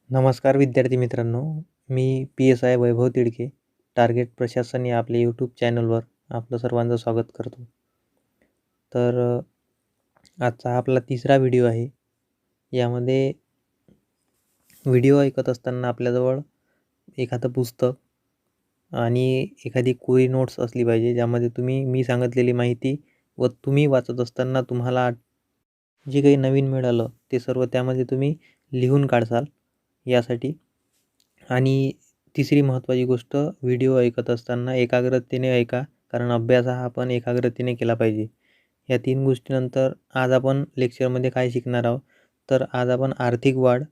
नमस्कार विद्यार्थी मित्रांनो, मी PSI वैभव तिडके, टार्गेट प्रशासन या आपल्या यूट्यूब चॅनलवर आपलं सर्वांचं स्वागत करतो. तर आजचा हा आपला तिसरा व्हिडिओ आहे. यामध्ये व्हिडिओ ऐकत असताना आपल्याजवळ एखादं पुस्तक आणि एखादी कोरी नोट्स असली पाहिजे, ज्यामध्ये मी सांगितलेली माहिती व तुम्ही वाचत असताना तुम्हाला जे काही नवीन मिळालं ते सर्व त्यामध्ये तुम्ही लिहून काढसाल यासाठी. आणि तिसरी महत्त्वाची गोष्ट, व्हिडिओ ऐकत असताना एकाग्रतेने ऐका, कारण अभ्यास हा आपण एकाग्रतेने केला पाहिजे. या 3 गोष्टीनंतर आज आपण लेक्चरमध्ये काय शिकणार आहोत, तर आज आपण आर्थिक वाढ,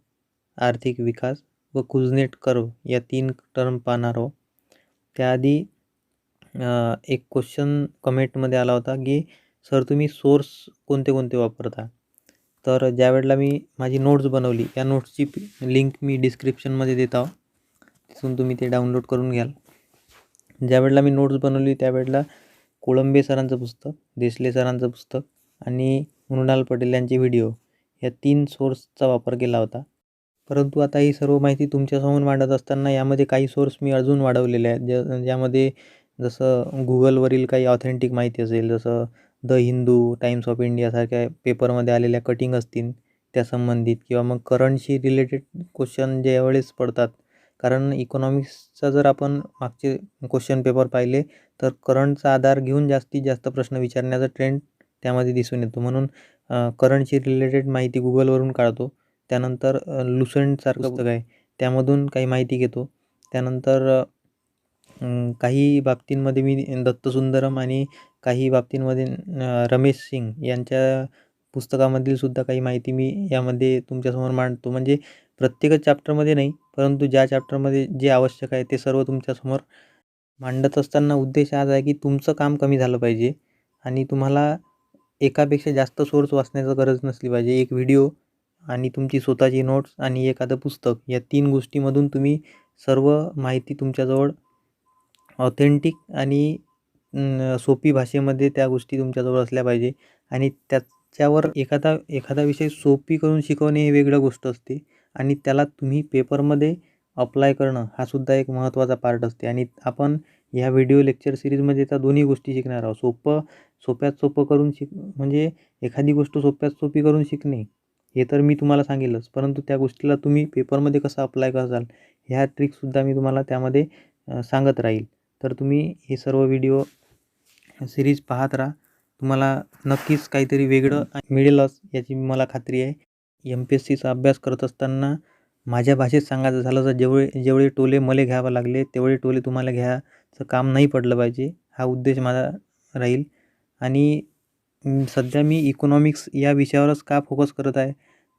आर्थिक विकास व कुझनेट कर्व या 3 टर्म पाहणार आहोत. त्याआधी एक क्वेश्चन कमेंटमध्ये आला होता, की सर तुम्ही सोर्स कोणते कोणते वापरता? तर ज्यावेळेला मी माझी नोट्स बनवली, या नोट्सची लिंक मी डिस्क्रिप्शनमध्ये देत आहो. तिथून तुम्ही ते डाउनलोड करून घ्याल. ज्यावेळेला मी नोट्स बनवली त्यावेळेला कोळंबे सरांचं पुस्तक, देसले सरांचं पुस्तक आणि मृणाल पटेल यांचे व्हिडिओ या 3 सोर्सचा वापर केला होता. परंतु आता ही सर्व माहिती तुमच्यासमोर मांडत असताना यामध्ये काही सोर्स मी अजून वाढवलेले आहेत. ज्यामध्ये जसं Googleवरील काही ऑथेंटिक माहिती असेल, जसं द हिंदू, टाइम्स ऑफ इंडियासारख्या पेपरमध्ये आलेल्या कटिंग असतील त्या संबंधित, किंवा मग करंटशी रिलेटेड क्वेश्चन ज्यावेळेस पडतात. कारण इकॉनॉमिक्सचा जर आपण मागचे क्वेश्चन पेपर पाहिले तर करंटचा आधार घेऊन जास्तीत जास्त प्रश्न विचारण्याचा ट्रेंड त्यामध्ये दिसून येतो. म्हणून करंटशी रिलेटेड माहिती Googleवरून काढतो. त्यानंतर लुसेंटसारखं पुस्तक आहे त्यामधून काही माहिती घेतो. त्यानंतर काही बाबतींमध्ये मी दत्तसुंदरम आणि काही बाबतींमध्ये रमेश सिंग यांच्या पुस्तकामधील सुद्धा काही माहिती मी यामध्ये तुमच्यासमोर मांडतो. म्हणजे प्रत्येकच चॅप्टरमध्ये नाही, परंतु ज्या चॅप्टरमध्ये जे आवश्यक आहे ते सर्व तुमच्यासमोर मांडत असताना उद्देश हाच आहे, की तुमचं काम कमी झालं पाहिजे आणि तुम्हाला एकापेक्षा जास्त सोर्स वाचण्याची गरज नसली पाहिजे. एक व्हिडिओ आणि तुमची स्वतःची नोट्स आणि एखादं पुस्तक, या 3 गोष्टीमधून तुम्ही सर्व माहिती तुमच्याजवळ ऑथेंटिक आणि सोपी भाषेमध्ये त्या गोष्टी तुमच्याजवळ असल्या पाहिजे. आणि त्याच्यावर एखादा एखादा विषय सोपी करून शिकवणे ही वेगळी गोष्ट असते आणि त्याला तुम्ही पेपरमध्ये अप्लाय करणं हा सुद्धा एक महत्त्वाचा पार्ट असते. आणि आपण ह्या व्हिडिओ लेक्चर सीरीजमध्ये त्या दोन्ही गोष्टी शिकणार आहोत. सोप्यात सोपं करून म्हणजे एखादी गोष्ट सोप्यात सोपी करून शिकणे हे तर मी तुम्हाला सांगेलच, परंतु त्या गोष्टीला तुम्ही पेपरमध्ये कसं अप्लाय कराल ह्या ट्रिकसुद्धा मी तुम्हाला त्यामध्ये सांगत राहील. तर तुम्ही हे सर्व व्हिडिओ सिरीज पाहत राहा. तुम्हाला नक्कीच काहीतरी वेगळं मिळेलच याची मला खात्री आहे. MPSCचा अभ्यास करत असताना माझ्या भाषेत सांगायचं झालं तर जेवढे टोले मला घ्यावं लागले तेवढे टोले तुम्हाला घ्यायचं काम नाही पडलं पाहिजे, हा उद्देश माझा राहील. आणि सध्या मी इकॉनॉमिक्स या विषयावरच का फोकस करत आहे,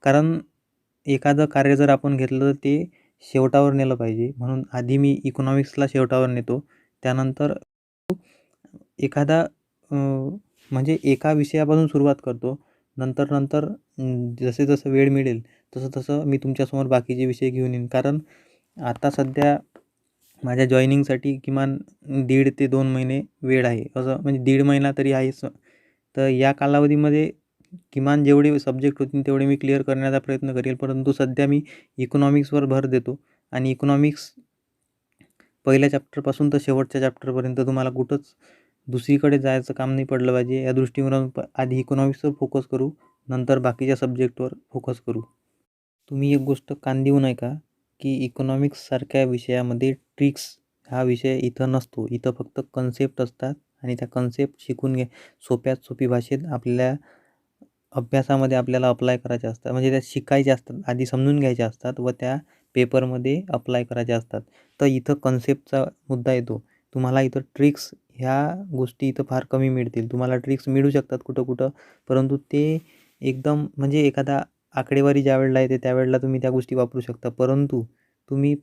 कारण एखादं कार्य जर आपण घेतलं तर ते शेवटावर नेलं पाहिजे. म्हणून आधी मी इकॉनॉमिक्सला शेवटावर नेतो. त्यानंतर एखादा म्हणजे एका विषयापासून सुरुवात करतो. नंतर जसं वेळ मिळेल तसं मी तुमच्यासमोर बाकीचे विषय घेऊन येईन. कारण आता सध्या माझ्या जॉइनिंगसाठी किमान 1.5 ते 2 महिने वेळ आहे. असं म्हणजे 1.5 महिना तरी आहेच. तर या कालावधीमध्ये किमान जेवढे सब्जेक्ट होतील तेवढे मी क्लिअर करण्याचा प्रयत्न करेल. परंतु सध्या मी इकॉनॉमिक्सवर भर देतो आणि इकॉनॉमिक्स पहिल्या चॅप्टरपासून तर शेवटच्या चॅप्टरपर्यंत तुम्हाला कुठंच दुसरीकडे जायचं काम नाही पडलं पाहिजे. या दृष्टीवरून आधी इकॉनॉमिक्सवर फोकस करू, नंतर बाकीच्या सब्जेक्टवर फोकस करू. तुम्ही एक गोष्ट कान देऊ नका, की इकॉनॉमिक्ससारख्या विषयामध्ये ट्रिक्स हा विषय इथं नसतो. इथं फक्त कन्सेप्ट असतात आणि त्या कन्सेप्ट शिकून सोप्यात सोपी भाषेत आपल्या अभ्यासामध्ये आपल्याला अप्लाय करायच्या असतात. म्हणजे त्या शिकायच्या असतात, आधी समजून घ्यायच्या असतात व त्या पेपरमध्ये अप्लाय करायच्या असतात. तर इथं कन्सेप्टचा मुद्दा येतो. तुम्हाला इथं ट्रिक्स ह्या गोष्टी इथं फार कमी मिळतील. तुम्हाला ट्रिक्स मिळू शकतात कुठं, परंतु ते एकदम म्हणजे एखादा आकडेवारी ज्यावेळेला येते त्यावेळेला तुम्ही त्या गोष्टी वापरू शकता. परंतु तुम्ही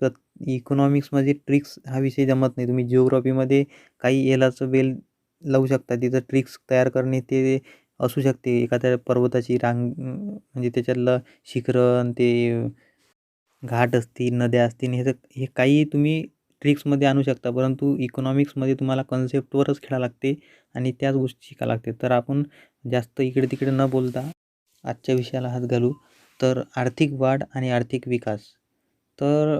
इकॉनॉमिक्समध्ये ट्रिक्स हा विषय जमत नाही. तुम्ही जिओग्राफीमध्ये काही एलाचं बेल लावू शकता. तिथं ट्रिक्स तयार करणे ते असू शकते. एखाद्या पर्वताची रांग म्हणजे त्याच्यातलं शिखरं, ते घाट असतील, नद्या असतील, हे काही तुम्ही ट्रिक्समध्ये आणू शकता. परंतु इकॉनॉमिक्समध्ये तुम्हाला कन्सेप्टवरच खेळावं लागते आणि त्याच गोष्टी शिकाव्या लागते. तर आपण जास्त इकडे-तिकडे न बोलता आजच्या विषयाला हात घालू. तर आर्थिक वाढ आणि आर्थिक विकास तर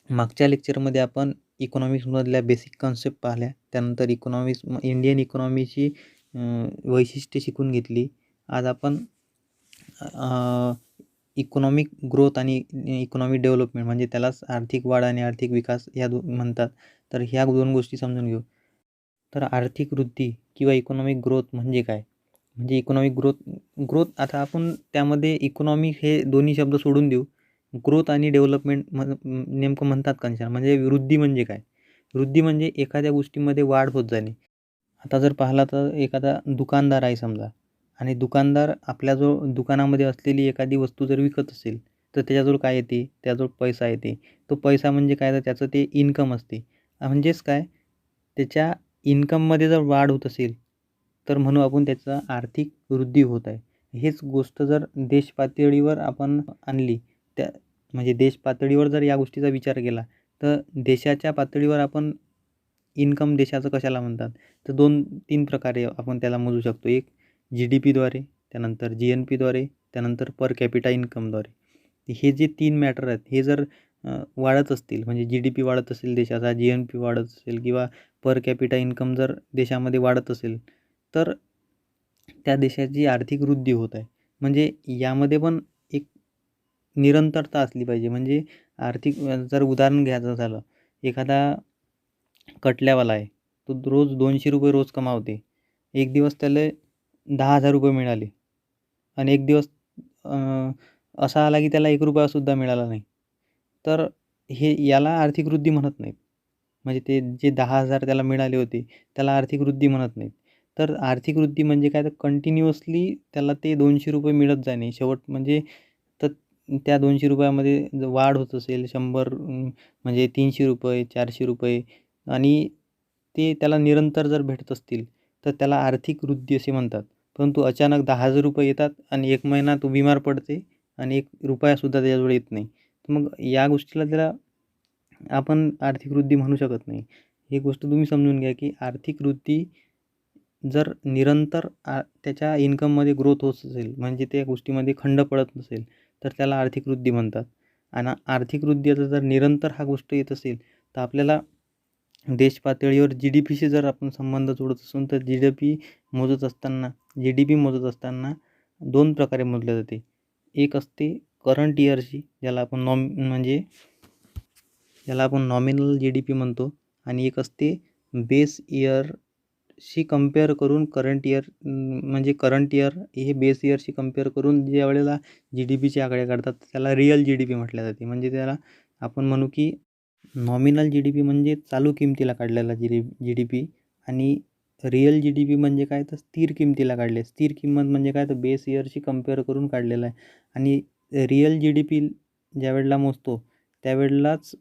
मागच्या लेक्चरमध्ये आपण इकॉनॉमिक्समधल्या बेसिक कन्सेप्ट पाहिल्या. त्यानंतर इंडियन इकॉनॉमीची वैशिष्ट्ये शिकून घेतली. आज आपण इकॉनॉमिक ग्रोथ आणि इकॉनॉमिक डेव्हलपमेंट म्हणजे त्यालाच आर्थिक वाढ आणि आर्थिक विकास ह्या म्हणतात. तर ह्या 2 गोष्टी समजून घेऊ. तर आर्थिक वृद्धी किंवा इकॉनॉमिक ग्रोथ म्हणजे काय? म्हणजे इकॉनॉमिक ग्रोथ आता आपण त्यामध्ये इकॉनॉमिक हे दोन्ही शब्द सोडून देऊ. ग्रोथ आणि डेव्हलपमेंट नेमकं म्हणतात कशाला? म्हणजे वृद्धी म्हणजे काय? वृद्धी म्हणजे एखाद्या गोष्टीमध्ये वाढ होत जाणे. आता जर पाहिला तर एखादा दुकानदार आहे समजा आणि दुकानदार आपल्या जो दुकानामध्ये असलेली एखादी वस्तू जर विकत असेल, तर त्याच्याजवळ काय येते? त्याजवळ पैसा येते. तो पैसा म्हणजे काय? तर त्याचं ते इन्कम असते. म्हणजेच काय? त्याच्या इन्कममध्ये जर वाढ होत असेल, तर म्हणू आपण त्याचा आर्थिक वृद्धी होत आहे. हेच गोष्ट जर देश पातळीवर आपण आणली, म्हणजे देश पातळीवर जर या गोष्टीचा विचार केला, तर देशाच्या पातळीवर आपण इन्कम देशाचं कशाला म्हणतात? तर 2-3 प्रकारे आपण त्याला मोजू शकतो. एक GDPद्वारे, त्यानंतर GNPद्वारे, त्यानंतर पर कॅपिटा इन्कमद्वारे. हे जे 3 मॅटर आहेत, हे जर वाढत असतील म्हणजे GDP वाढत असेल देशाचा, GNP वाढत असेल किंवा पर कॅपिटा इन्कम जर देशामध्ये वाढत असेल, तर त्या देशाची आर्थिक वृद्धी होत आहे. म्हणजे यामध्ये पण एक निरंतरता असली पाहिजे. म्हणजे आर्थिक जर उदाहरण घ्यायचं झालं, एखादा कटल्यावाला आहे. तो रोज ₹200 रोज कमावते. एक दिवस त्याला ₹10,000 मिळाले आणि एक दिवस अ, असा आला की त्याला ₹1 सुद्धा मिळाला नाही. तर याला आर्थिक वृद्धी म्हणत नाहीत. म्हणजे ते जे 10,000 त्याला मिळाले होते, त्याला आर्थिक वृद्धी म्हणत नाहीत. तर आर्थिक वृद्धी म्हणजे काय? तर कंटिन्युअसली त्याला ते ₹200 मिळत जाणे. शेवट म्हणजे तर त्या ₹200 वाढ होत असेल 100 म्हणजे ₹300, ₹400 आणि ते त्याला निरंतर जर भेटत असतील, तर त्याला आर्थिक वृद्धी असे म्हणतात. परंतु अचानक ₹10,000 येतात आणि 1 महिना तो बिमार पडते आणि ₹1 सुद्धा त्याच्याजवळ येत नाही. मग या गोष्टीला त्याला आपण आर्थिक वृद्धी म्हणू शकत नाही. ही गोष्ट तुम्ही समजून घ्या, की आर्थिक वृद्धी जर निरंतर त्याच्या इन्कममध्ये ग्रोथ होत असेल, म्हणजे त्या गोष्टीमध्ये खंड पडत नसेल, तर त्याला आर्थिक वृद्धी म्हणतात. आणि आर्थिक वृद्धी आता जर निरंतर हा गोष्ट येत असेल, तर आपल्याला देश पातळीवर GDPशी जर आपण संबंध जोडत असू, तर GDP मोजत असताना 2 प्रकारे मोजले जाते. एक असते करंट इयरची, ज्याला आपण नॉमिनल GDP म्हणतो आणि एक असते बेस इयरशी कंपेअर करून करंट इयर हे बेस इयरशी कंपेअर करून ज्या वेळेला GDPचे आकडे काढतात, त्याला रिअल GDP म्हटले जाते. म्हणजे त्याला आपण म्हणू की नॉमिनल GDP म्हणजे चालू किमतीला काढलेला GDP आणि रिअल GDP म्हणजे काय? तर स्थिर किमतीला काढले. स्थिर किंमत म्हणजे काय? तर बेस इयरशी कंपेअर करून काढलेला आहे. आणि रिअल GDP ज्यावेळेला मोजतो, त्यावेळेलाच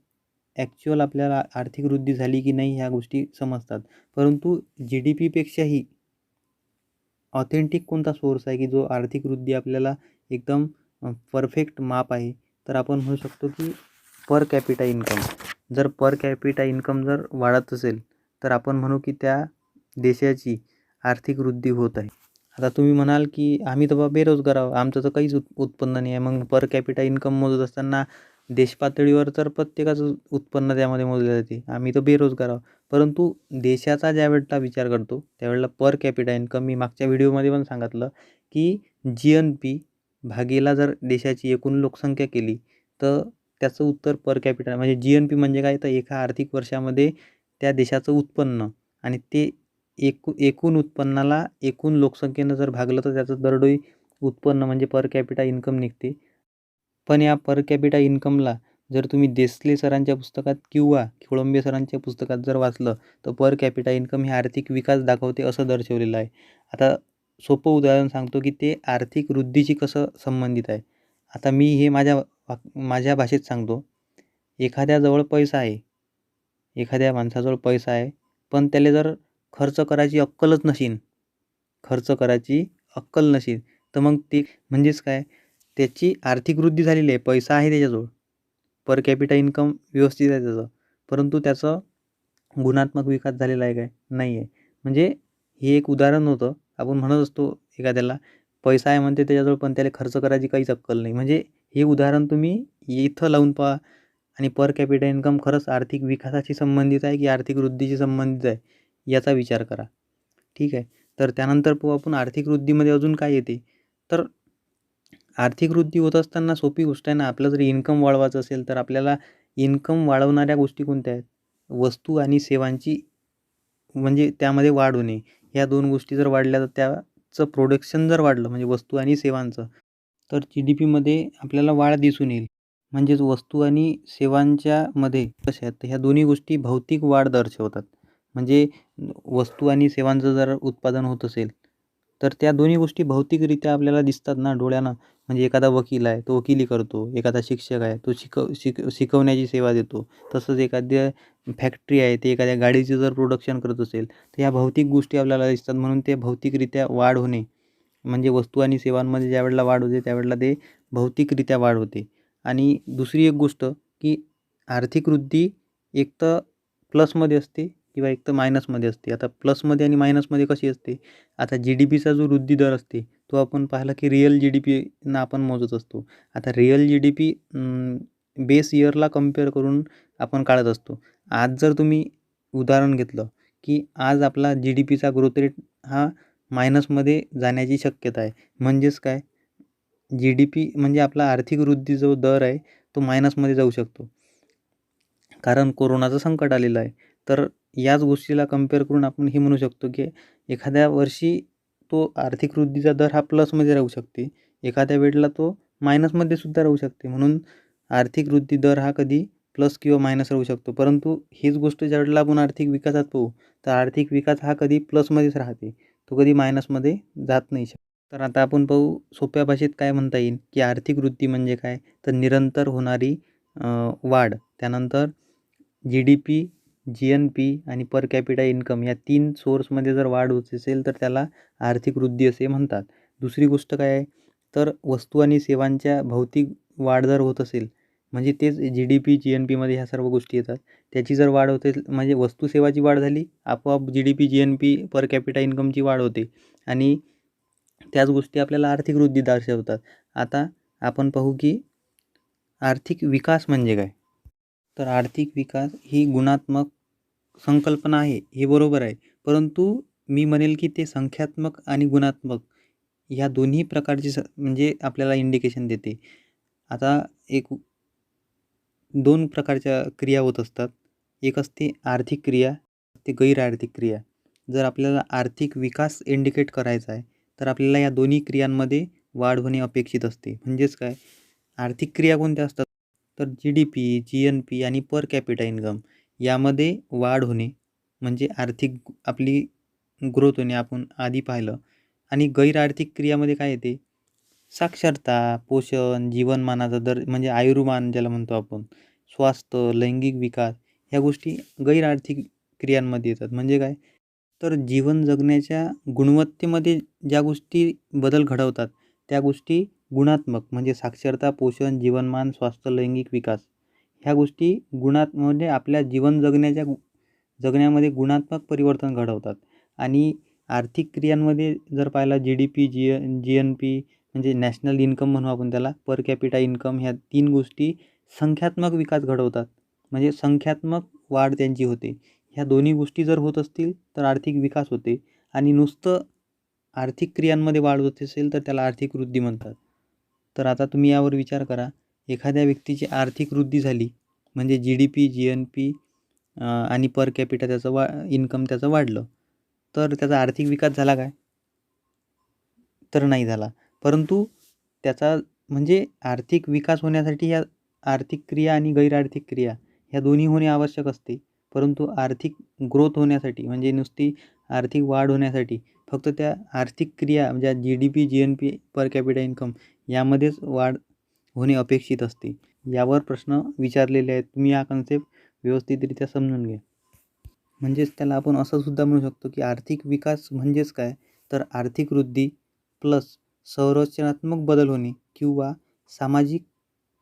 ॲक्च्युअल आपल्याला आर्थिक वृद्धी झाली की नाही ह्या गोष्टी समजतात. परंतु GDPपेक्षाही ऑथेंटिक कोणता सोर्स आहे, की जो आर्थिक वृद्धी आपल्याला एकदम परफेक्ट माप आहे? तर आपण म्हणू शकतो की पर कॅपिटा इन्कम. जर पर कॅपिटा इन्कम जर वाढत असेल, तर आपण म्हणू की त्या देशाची आर्थिक वृद्धी होत आहे. आता तुम्ही म्हणाल की आम्ही तर बेरोजगार आहोत, आमचं तर काहीच उत्पन्न नाही आहे. मग पर कॅपिटा इन्कम मोजत असताना देश पातळीवर तर प्रत्येकाचं उत्पन्न त्यामध्ये मोजले जाते. आम्ही तर बेरोजगार आहोत. परंतु देशाचा ज्यावेळेला विचार करतो, त्यावेळेला पर कॅपिटा इन्कम मी मागच्या व्हिडिओमध्ये पण सांगितलं, की GNP भागीला जर देशाची एकूण लोकसंख्या केली, तर त्याचं उत्तर पर कॅपिटा म्हणजे GNP म्हणजे काय? तर एका आर्थिक वर्षामध्ये त्या देशाचं उत्पन्न आणि ते एकूण उत्पन्नाला एकूण लोकसंख्येनं जर भागलं, तर त्याचं दरडोई उत्पन्न म्हणजे पर कॅपिटा इन्कम निघते. पण या पर कॅपिटा इन्कमला जर तुम्ही देसले सरांच्या पुस्तकात किंवा कोळंबे सरांच्या पुस्तकात जर वाचलं, तर पर कॅपिटा इन्कम हे आर्थिक विकास दाखवते असं दर्शवलेलं आहे. आता सोपं उदाहरण सांगतो, की ते आर्थिक वृद्धीशी कसं संबंधित आहे. आता मी हे माझ्या भाषेत सांगतो. एखाद्याजवळ पैसा आहे, एखाद्या माणसाजवळ पैसा आहे, पण त्याला जर खर्च करायची अक्कल नसेल, तर मग ते म्हणजेच काय? त्याची आर्थिक वृद्धी झालेली आहे, पैसा आहे त्याच्याजवळ, पर कॅपिटा इन्कम व्यवस्थित आहे त्याचं, परंतु त्याचं गुणात्मक विकास झालेला आहे काय? नाही आहे. म्हणजे हे एक उदाहरण होतं. आपण म्हणत असतो एखाद्याला पैसा आहे म्हणते त्याच्याजवळ, पण त्याला खर्च करायची काहीच अक्कल नाही. म्हणजे हे उदाहरण तुम्ही इथं लावून पहा, आणि पर कॅपिटा इन्कम खरंच आर्थिक विकासाशी संबंधित आहे की आर्थिक वृद्धीशी संबंधित आहे, याचा विचार करा. ठीक आहे. तर त्यानंतर पाहू आपण आर्थिक वृद्धीमध्ये अजून काय येते. तर आर्थिक वृद्धी होत असताना सोपी गोष्ट आहे ना, आपलं जर इन्कम वाढवायचं असेल तर आपल्याला इन्कम वाढवणाऱ्या गोष्टी कोणत्या आहेत? वस्तू आणि सेवांची म्हणजे त्यामध्ये वाढ होणे. ह्या 2 गोष्टी जर वाढल्या तर त्याचं प्रोडक्शन जर वाढलं म्हणजे वस्तू आणि सेवांचं, तर जी-डी-पीमध्ये आपल्याला वाढ दिसून येईल. म्हणजेच वस्तू आणि सेवांच्यामध्ये कशा आहेत, तर ह्या दोन्ही गोष्टी भौतिक वाढ दर्शवतात. म्हणजे वस्तू आणि सेवांचं जर उत्पादन होत असेल, तर त्या दोन्ही गोष्टी भौतिकरित्या आपल्याला दिसतात ना डोळ्यानं. म्हणजे एखादा वकील आहे, तो वकिली करतो. एखादा शिक्षक आहे, तो शिकवण्याची सेवा देतो. तसंच एखाद्या फॅक्टरी आहे, ते एखाद्या गाडीचं जर प्रोडक्शन करत असेल, तर ह्या भौतिक गोष्टी आपल्याला दिसतात. म्हणून ते भौतिकरित्या वाढ होणे, म्हणजे वस्तू आणि सेवांमध्ये ज्यावेळेला वाढ होते, त्यावेळेला ते भौतिकरित्या वाढ होते. आणि दुसरी एक गोष्ट, की आर्थिक वृद्धी एक तर प्लसमध्ये असते किंवा एक तर मायनसमध्ये असते. आता प्लसमध्ये आणि मायनसमध्ये कशी असते, आता जी-डी-पीचा जो वृद्धी दर असते, तो आपण पाहिला की रिअल जी-डी-पीनं आपण मोजत असतो. आता रिअल जी-डी-पी बेस इयरला कंपेअर करून आपण काढत असतो. आज जर तुम्ही उदाहरण घेतलं, की आज आपला जी-डी-पीचा ग्रोथ रेट हा मायनसमध्ये जाण्याची शक्यता आहे. म्हणजेच काय, जी-डी-पी म्हणजे आपला आर्थिक वृद्धी जो दर आहे, तो मायनसमध्ये जाऊ शकतो. कारण कोरोनाचं संकट आलेलं आहे. तर याच गोष्टीला कंपेअर करून आपण हे म्हणू शकतो, की एखाद्या वर्षी तो आर्थिक वृद्धीचा दर हा प्लसमध्ये राहू शकते. एखाद्या वेळेला तो मायनसमध्ये सुद्धा राहू शकते. म्हणून आर्थिक वृद्धी दर हा कधी प्लस किंवा मायनस राहू शकतो. परंतु हीच गोष्ट ज्यावेळेला आपण आर्थिक विकासात पाहू, तर आर्थिक विकास हा कधी प्लसमध्येच राहते. तो कधी मायनसमध्ये जात नाही. तर आता आपण पाहू सोप्या भाषेत काय म्हणता येईल, की आर्थिक वृद्धी म्हणजे काय? तर निरंतर होणारी वाढ. त्यानंतर जी-डी-पी, जी-एन-पी आणि पर कॅपिटा इन्कम या 3 सोर्समध्ये जर वाढ होत असेल, तर त्याला आर्थिक वृद्धी असे म्हणतात. दुसरी गोष्ट काय आहे, तर वस्तू आणि सेवांच्या भौतिक वाढ जर होत असेल, म्हणजे तेच जी-डी-पी, जी-एन-पीमध्ये ह्या सर्व गोष्टी येतात. त्याची जर वाढ होते म्हणजे वस्तू सेवाची वाढ झाली, आपोआप जी-डी-पी, जी-एन-पी, पर कॅपिटा इन्कमची वाढ होते आणि त्याच गोष्टी आपल्याला आर्थिक वृद्धी दर्शवतात. आता आपण पाहू की आर्थिक विकास म्हणजे काय? तर आर्थिक विकास ही गुणात्मक संकल्पना आहे, हे बरोबर आहे. परंतु मी म्हणेल की ते संख्यात्मक आणि गुणात्मक ह्या दोन्ही प्रकारची म्हणजे आपल्याला इंडिकेशन देते. आता एक 2 प्रकारच्या क्रिया होत असतात. एक असते आर्थिक क्रिया, ते गैर आर्थिक क्रिया. जर आपल्याला आर्थिक विकास इंडिकेट करायचा आहे, तर आपल्याला या दोन्ही क्रियांमध्ये वाढ होणे अपेक्षित असते. म्हणजेच काय, आर्थिक क्रिया कोणत्या असतात? तर जी-डी-पी, जी-एन-पी आणि पर कॅपिटा इन्कम यामध्ये वाढ होणे म्हणजे आर्थिक आपली ग्रोथ होणे आपण आधी पाहिलं. आणि गैर आर्थिक क्रियामध्ये काय येते? साक्षरता, पोषण, जीवनमानाचा दर म्हणजे आयुर्मान ज्याला म्हणतो आपण, स्वास्थ्य, लैंगिक विकास ह्या गोष्टी गैर आर्थिक क्रियांमध्ये येतात. म्हणजे काय? तर जीवन जगण्याच्या गुणवत्तेमध्ये ज्या गोष्टी बदल घडवतात, त्या गोष्टी गुणात्मक म्हणजे साक्षरता, पोषण, जीवनमान, स्वास्थ्य, लैंगिक विकास ह्या गोष्टी म्हणजे आपल्या जीवन जगण्यामध्ये गुणात्मक परिवर्तन घडवतात. आणि आर्थिक क्रियांमध्ये जर पाहिला जी-डी-पी, जी-एन-पी म्हणजे नॅशनल इन्कम म्हणू आपण त्याला, पर कॅपिटा इन्कम ह्या 3 गोष्टी संख्यात्मक विकास घडवतात. म्हणजे संख्यात्मक वाढ त्यांची होते. ह्या दोन्ही गोष्टी जर होत असतील, तर आर्थिक विकास होते आणि नुसतं आर्थिक क्रियांमध्ये वाढ होत असेल, तर त्याला आर्थिक वृद्धी म्हणतात. तर आता तुम्ही यावर विचार करा, एखाद्या व्यक्तीची आर्थिक वृद्धी झाली, म्हणजे जी-डी-पी, जी-एन-पी आणि पर कॅपिटा त्याचं इन्कम त्याचं वाढलं, तर त्याचा आर्थिक विकास झाला काय? तर नाही झाला. परंतु त्याचा म्हणजे आर्थिक विकास होण्यासाठी या आर्थिक क्रिया आणि गैर आर्थिक क्रिया ह्या दोन्ही होणे आवश्यक असते. परंतु आर्थिक ग्रोथ होण्यासाठी म्हणजे नुसती आर्थिक वाढ होण्यासाठी फक्त त्या आर्थिक क्रिया म्हणजे जी-डी-पी, जी-एन-पी, पर कॅपिटा इन्कम यामध्येच वाढ होणे अपेक्षित असते. यावर प्रश्न विचारलेले आहेत. तुम्ही हा कन्सेप्ट व्यवस्थितरित्या समजून घ्या. म्हणजेच त्याला आपण असं सुद्धा म्हणू शकतो, की आर्थिक विकास म्हणजेच काय? तर आर्थिक वृद्धी प्लस संरचनात्मक बदल होणे किंवा सामाजिक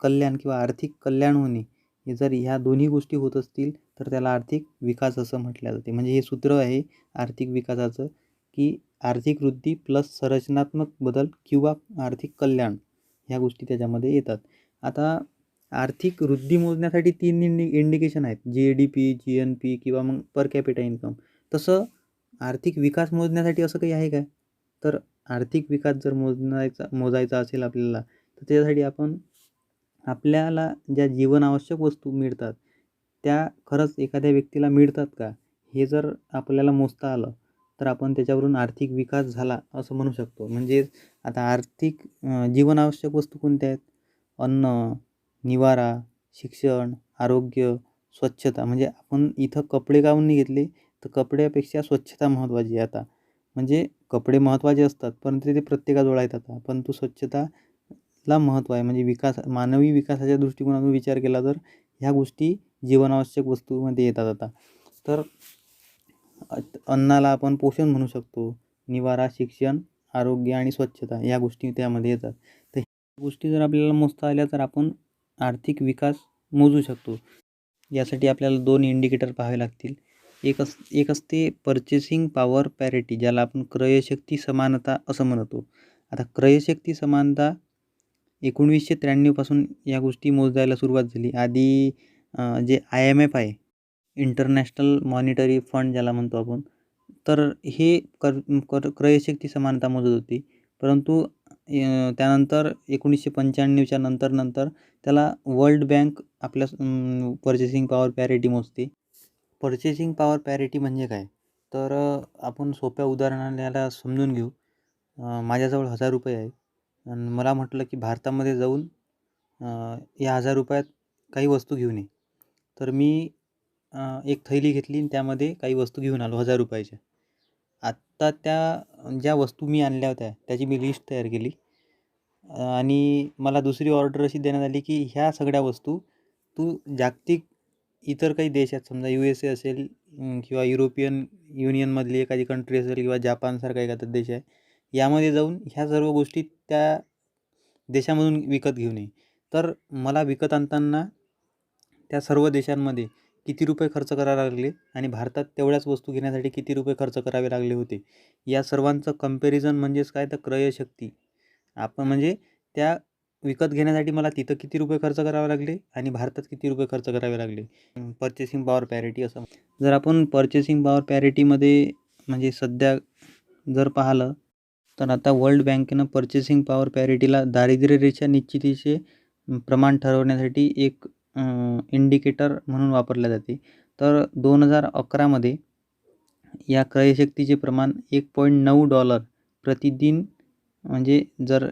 कल्याण किंवा आर्थिक कल्याण होणे. हे जर ह्या दोन्ही गोष्टी होत असतील, तर त्याला आर्थिक विकास असं म्हटलं जाते. म्हणजे हे सूत्र आहे आर्थिक विकासाचं, की आर्थिक वृद्धी प्लस संरचनात्मक बदल किंवा आर्थिक कल्याण ह्या गोष्टी त्याच्यामध्ये येतात. आता आर्थिक वृद्धी मोजण्यासाठी 3 इंडिकेशन आहेत. जी-डी-पी, जी-एन-पी किंवा मग पर कॅपिटा इन्कम. तसं आर्थिक विकास मोजण्यासाठी असं काही आहे का? तर आर्थिक विकास जर मोजायचा असेल आपल्याला, तर त्याच्यासाठी आपण आपल्याला ज्या जीवनावश्यक वस्तू मिळतात, त्या खरंच एखाद्या व्यक्तीला मिळतात का? हे जर आपल्याला मोजता आलं, तर आपण त्याच्यावरून आर्थिक विकास झाला असं म्हणू शकतो. म्हणजे आता आर्थिक जीवनावश्यक वस्तू कोणत्या आहेत? अन्न, निवारा, शिक्षण, आरोग्य, स्वच्छता. म्हणजे आपण इथं कपडे काहून नाही घेतले, तर कपड्यापेक्षा स्वच्छता महत्त्वाची आहे आता. म्हणजे कपडे महत्त्वाचे असतात, परंतु ते प्रत्येकाजवळ आहेत आता. परंतु स्वच्छताला महत्त्व आहे. म्हणजे मानवी विकासाच्या दृष्टिकोनातून विचार केला तर ह्या गोष्टी जीवनावश्यक वस्तूमध्ये येतात आता. तर अन्नाला आपण पोषण म्हणू शकतो. निवारा, शिक्षण, आरोग्य आणि स्वच्छता या गोष्टी त्यामध्ये येतात. तर ह्या गोष्टी जर आपल्याला मोजता आल्या तर आपण आर्थिक विकास मोजू शकतो. यासाठी आपल्याला 2 इंडिकेटर पाहावे लागतील. एक असते पर्चेसिंग पॉवर पॅरिटी, ज्याला आपण क्रयशक्ती समानता असं म्हणतो. आता क्रयशक्ती समानता 1993 पासून या गोष्टी मोजायला सुरुवात झाली. आधी जे IMF आहे, इंटरनॅशनल मॉनिटरी फंड ज्याला म्हणतो आपण, तर हे क्रयशक्ती समानता मोजत होती. परंतु त्यानंतर 1995च्या नंतर त्याला वर्ल्ड बँक आपल्या पर्चेसिंग पॉवर पॅरिटी मोजते. पर्चेसिंग पॉवर पॅरिटी म्हणजे काय? तर आपण सोप्या उदाहरणाने याला समजून घेऊ. माझ्याजवळ ₹1000 आहे आणि मला म्हटलं की भारतामध्ये जाऊन या ₹1000त काही वस्तू घेऊन ये. तर मी एक थैली घेतली आणि त्यामध्ये काही वस्तू घेऊन आलो ₹1000च्या. आत्ता त्या ज्या वस्तू मी आणल्या होत्या त्याची मी लिस्ट तयार केली आणि मला दुसरी ऑर्डर अशी देण्यात आली की ह्या सगळ्या वस्तू तू जागतिक इतर काही देश आहेत, समजा USA असेल किंवा युरोपियन युनियनमधली एखादी कंट्री असेल किंवा जापानसारखा एखादा देश आहे, यामध्ये जाऊन ह्या सर्व गोष्टी त्या देशामधून विकत घेऊन ये. तर मला विकत आणताना त्या सर्व देशांमध्ये किती रुपये खर्च करावे लागले आणि भारतात तेवढ्याच वस्तू घेण्यासाठी किती रुपये खर्च करावे लागले होते. या सर्वांचं कंपॅरिझन म्हणजेच काय, तर क्रयशक्ती. आपण म्हणजे त्या विकत घेण्यासाठी मला तिथं किती रुपये खर्च करावे लागले आणि भारतात किती रुपये खर्च करावे लागले. पर्चेसिंग पॉवर पॅरिटी असं. जर आपण पर्चेसिंग पॉवर पॅरिटीमध्ये म्हणजे सध्या जर पाहिलं, तर आता वर्ल्ड बँकेनं पर्चेसिंग पॉवर पॅरिटीला दारिद्र्य रेषा निश्चितीचे प्रमाण ठरवण्यासाठी एक इंडिकेटर म्हणून वापरले जाते. तर 2011मध्ये या क्रयशक्तीचे प्रमाण $1.9 प्रतिदिन, म्हणजे जर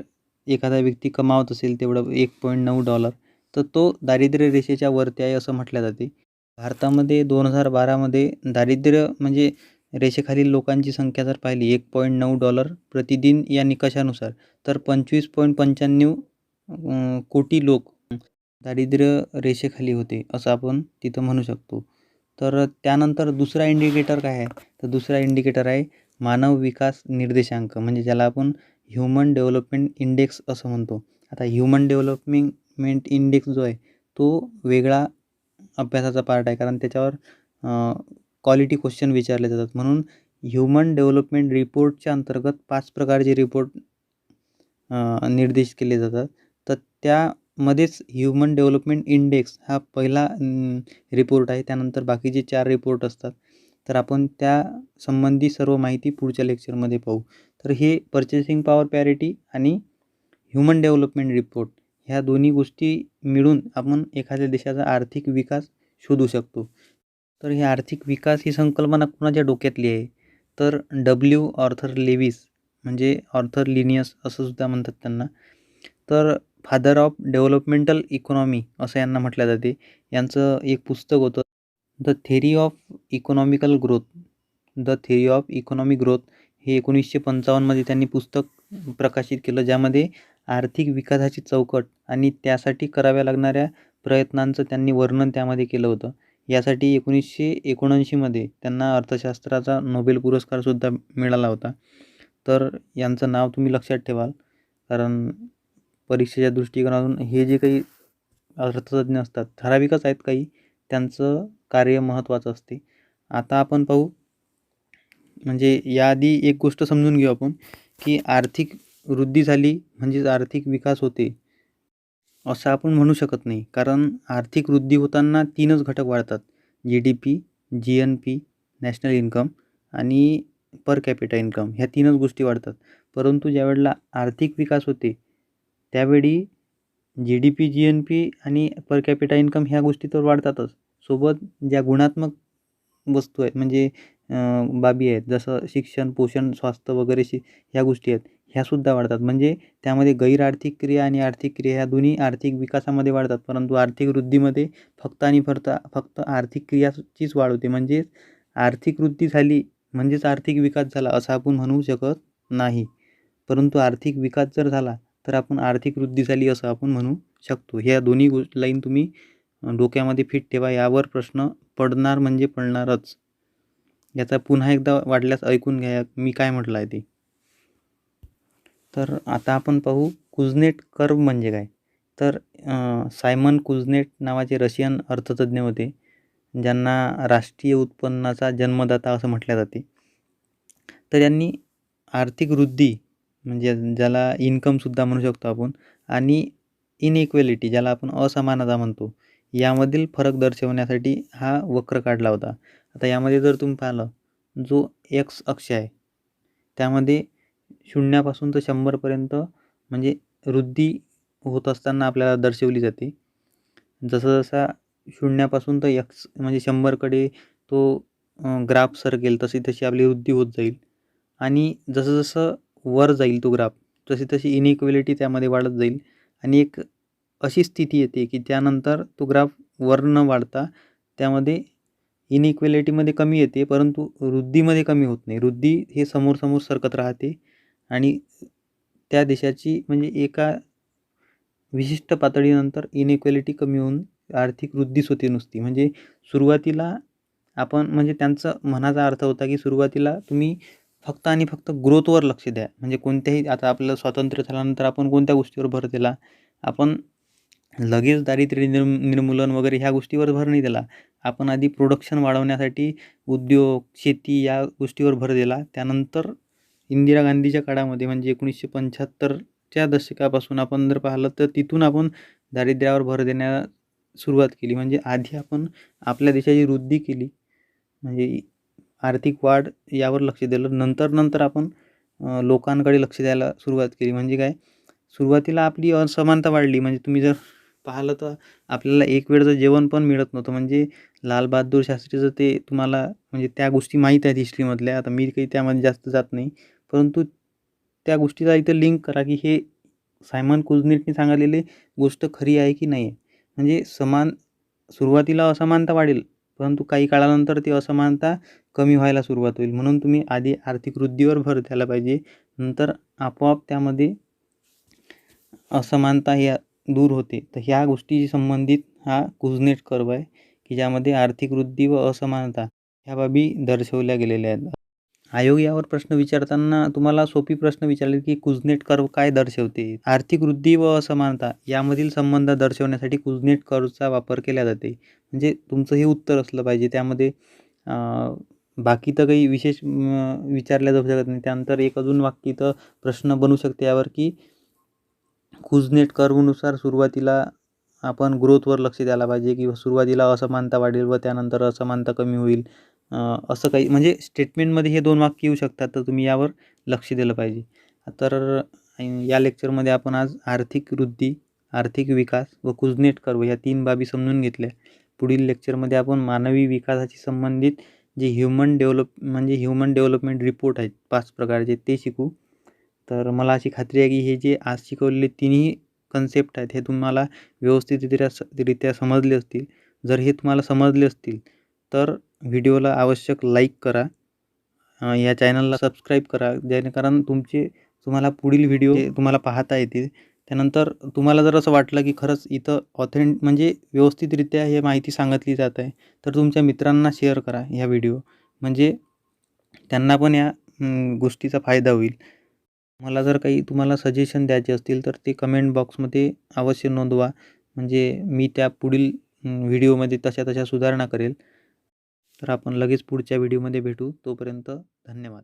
एखादा व्यक्ती कमावत असेल तेवढं $1.9, तर तो दारिद्र्य रेषेच्या वरती आहे असं म्हटलं जाते. भारतामध्ये 2012मध्ये दारिद्र्य म्हणजे रेषेखालील लोकांची संख्या जर पाहिली $1.9 प्रतिदिन या निकषानुसार, तर 25.95 कोटी लोक दारिद्र्य रेषेखाली होते असं आपण तिथं म्हणू शकतो. तर त्यानंतर दुसरा इंडिकेटर काय आहे, तर दुसरा इंडिकेटर आहे मानव विकास निर्देशांक, म्हणजे ज्याला आपण ह्युमन डेव्हलपमेंट इंडेक्स असं म्हणतो. आता ह्युमन डेव्हलपमेंट इंडेक्स जो आहे तो वेगळा अभ्यासाचा पार्ट आहे, कारण त्याच्यावर क्वालिटी क्वेश्चन विचारले जातात. म्हणून ह्युमन डेव्हलपमेंट रिपोर्टच्या अंतर्गत 5 प्रकारचे रिपोर्ट निर्देश केले जातात. तर त्यामध्येच ह्युमन डेव्हलपमेंट इंडेक्स हा पहिला रिपोर्ट आहे. त्यानंतर बाकीचे 4 रिपोर्ट असतात. तर आपण त्या संबंधी सर्व माहिती पुढच्या लेक्चरमध्ये पाहू. तर हे पर्चेसिंग पॉवर पॅरिटी आणि ह्युमन डेव्हलपमेंट रिपोर्ट ह्या दोन्ही गोष्टी मिळून आपण एखाद्या देशाचा आर्थिक विकास शोधू शकतो. तर ही आर्थिक विकास ही संकल्पना कुणाच्या डोक्यातली आहे, तर आर्थर लेविस, म्हणजे आर्थर लिनियस असं सुद्धा म्हणतात त्यांना. तर फादर ऑफ डेव्हलपमेंटल इकॉनॉमी असं यांना म्हटलं जाते. यांचं एक पुस्तक होतं, the theory of economical growth. The theory of economic growth हे 1955मध्ये त्यांनी पुस्तक प्रकाशित केलं, ज्यामध्ये आर्थिक विकासाची चौकट आणि त्यासाठी कराव्या लागणाऱ्या प्रयत्नांचं त्यांनी वर्णन त्यामध्ये केलं होतं. यासाठी 1979मध्ये त्यांना अर्थशास्त्राचा नोबेल पुरस्कारसुद्धा मिळाला होता. तर यांचं नाव तुम्ही लक्षात ठेवाल, कारण परीक्षेच्या दृष्टिकोनातून हे जे काही अर्थतज्ञ असतात, ठराविकच आहेत काही, त्यांचं कार्य महत्त्वाचं असते. आता आपण पाहू, म्हणजे याआधी एक गोष्ट समजून घेऊ आपण, की आर्थिक वृद्धी झाली म्हणजेच आर्थिक विकास होते. असं आपण म्हणू शकत नाही. कारण आर्थिक वृद्धी होताना 3च घटक वाढतात. GDP, GNP, नॅशनल इन्कम आणि पर कॅपिटा इन्कम ह्या 3च गोष्टी वाढतात. परंतु ज्यावेळेला आर्थिक विकास होते, त्यावेळी GDP, GNP आणि पर कॅपिटा इन्कम ह्या गोष्टी तर वाढतातच. सोबत ज्या गुणात्मक वस्तू आहेत म्हणजे बाबी आहेत, जसं शिक्षण, पोषण, स्वास्थ्य वगैरे ह्या गोष्टी आहेत, ह्यासुद्धा वाढतात. म्हणजे त्यामध्ये गैर आर्थिक क्रिया आणि आर्थिक क्रिया ह्या दोन्ही आर्थिक विकासामध्ये वाढतात. परंतु आर्थिक वृद्धीमध्ये फक्त आर्थिक क्रियाचीच वाढ होते. म्हणजेच आर्थिक वृद्धी झाली म्हणजेच आर्थिक विकास झाला असं आपण म्हणू शकत नाही. परंतु आर्थिक विकास जर झाला तर आपण आर्थिक वृद्धी झाली असं आपण म्हणू शकतो. ह्या दोन्ही लाईन तुम्ही डोक्यामध्ये फिट ठेवा. यावर प्रश्न पडणार म्हणजे पडणारच. याचा पुन्हा एकदा वाटल्यास ऐकून घ्या मी काय म्हटलं आहे ते. तर आता आपण पाहू कुझनेट कर्व म्हणजे काय. तर सायमन कुझनेट नावाचे रशियन अर्थतज्ज्ञ होते, ज्यांना राष्ट्रीय उत्पन्नाचा जन्मदाता असं म्हटले जाते. तर यांनी आर्थिक वृद्धी म्हणजे ज्याला इन्कमसुद्धा म्हणू शकतो आपण आणि इनइक्वेलिटी ज्याला आपण असमानता म्हणतो, यामधील फरक दर्शवण्यासाठी हा वक्र काढला होता. आता यामध्ये जर तुम्ही पाहिलं, जो एक्स अक्ष आहे त्यामध्ये 0पासून तर 100पर्यंत म्हणजे वृद्धी होत असताना आपल्याला दर्शवली जाते. जसा 0पासून तर एक्स म्हणजे 100कडे तो ग्राफ सरकेल तशी आपली वृद्धी होत जाईल. आणि जसं वर जाईल तो ग्राफ तशी इनइक्वेलिटी त्यामध्ये वाढत जाईल आणि एक अशी स्थिती येते की त्यानंतर तो ग्राफ वर न वाढता त्यामध्ये इनइक्वेलिटीमध्ये कमी येते, परंतु वृद्धीमध्ये कमी होत नाही. वृद्धी हे समोर सरकत राहते आणि त्या देशाची म्हणजे एका विशिष्ट पातळीनंतर इनइक्वेलिटी कमी होऊन आर्थिक वृद्धीच होते नुसती. म्हणजे सुरुवातीला आपण म्हणजे त्यांचं म्हणायचा अर्थ होता की सुरुवातीला तुम्ही फक्त आणि फक्त ग्रोथवर लक्ष द्या. म्हणजे कोणत्याही आता आपलं स्वातंत्र्य झाल्यानंतर आपण कोणत्या गोष्टीवर भर दिला? आपण लगेच दारिद्र्य निर्मूलन वगैरे ह्या गोष्टीवर भर नाही दिला. आपण आधी प्रोडक्शन वाढवण्यासाठी उद्योग, शेती या गोष्टीवर भर दिला. त्यानंतर इंदिरा गांधीच्या काळामध्ये म्हणजे 1975च्या दशकापासून आपण जर पाहिलं तर तिथून आपण दारिद्र्यावर भर देण्यास सुरुवात केली. म्हणजे आधी आपण आपल्या देशाची वृद्धी केली, म्हणजे आर्थिक वाढ यावर लक्ष दिलं. नंतर आपण लोकांकडे लक्ष द्यायला सुरुवात केली. म्हणजे काय, सुरुवातीला आपली असमानता वाढली. म्हणजे तुम्ही जर पाहिलं तर आपल्याला एक वेळचं जेवण पण मिळत नव्हतं. म्हणजे लाल बहादूर शास्त्रीचं ते तुम्हाला म्हणजे त्या गोष्टी माहीत आहेत हिस्ट्रीमधल्या. आता मी काही त्यामध्ये जास्त जात नाही, परंतु त्या गोष्टीचा इथं लिंक करा की हे सायमन कुझनेटने सांगितलेली गोष्ट खरी आहे की नाही आहे. म्हणजे सुरुवातीला असमानता वाढेल, परंतु काही काळानंतर ती असमानता कमी व्हायला सुरुवात होईल. म्हणून तुम्ही आधी आर्थिक वृद्धीवर भर द्यायला पाहिजे. नंतर आपोआप त्यामध्ये असमानता या दूर होते. तर ह्या गोष्टीशी संबंधित हा कुझनेट कर्व आहे की ज्यामध्ये आर्थिक वृद्धी व असमानता ह्या बाबी दर्शवल्या गेलेल्या आहेत. आयोग यावर प्रश्न विचारताना तुम्हाला सोपी प्रश्न विचारले की कुझनेट कर्व काय दर्शवते? आर्थिक वृद्धी व असमानता यामधील संबंध दर्शवण्यासाठी कुझनेट कर्वचा वापर केला जाते. म्हणजे तुमचं हे उत्तर असलं पाहिजे. त्यामध्ये बाकी तर काही विशेष विचारल्या जाऊ शकत नाही. त्यानंतर एक अजून वाक्य इथं प्रश्न बनू शकते यावर की कुझनेट कर्वनुसार सुरुवातीला आपण ग्रोथवर लक्ष द्यायला पाहिजे किंवा सुरुवातीला असमानता वाढेल व त्यानंतर असमानता कमी होईल. असं काही म्हणजे स्टेटमेंटमध्ये हे 2 वाक्य येऊ शकतात. तर तुम्ही यावर लक्ष दिलं पाहिजे. तर या लेक्चरमध्ये आपण आज आर्थिक वृद्धी, आर्थिक विकास व कुझनेट कर्व ह्या 3 बाबी समजून घेतल्या. पुढील लेक्चरमध्ये आपण मानवी विकासाशी संबंधित जे ह्युमन डेव्हलपमेंट रिपोर्ट आहेत 5 प्रकारचे ते शिकू. तर मला अशी खात्री आहे की हे जे आज शिकवलेले तिन्ही कन्सेप्ट आहेत हे तुम्हाला व्यवस्थितरित्या समजले असतील. जर हे तुम्हाला समजले असतील तर व्हिडिओला आवश्यक लाईक करा. या चॅनलला सबस्क्राईब करा, जेणेकरून तुम्हाला पुढील व्हिडिओ तुम्हाला पाहता येतील. त्यानंतर तुम्हाला जर असं वाटलं की खरंच इथं म्हणजे व्यवस्थितरित्या हे माहिती सांगितली जात आहे, तर तुमच्या मित्रांना शेअर करा ह्या व्हिडिओ. म्हणजे त्यांना पण या गोष्टीचा फायदा होईल. मला जर काही तुम्हाला सजेशन द्यायचे असतील तर ते कमेंट बॉक्समध्ये अवश्य नोंदवा. म्हणजे मी त्या पुढील व्हिडिओमध्ये तशा सुधारणा करेल. तर आपण लगेच पुढच्या व्हिडिओमध्ये भेटू. तोपर्यंत धन्यवाद.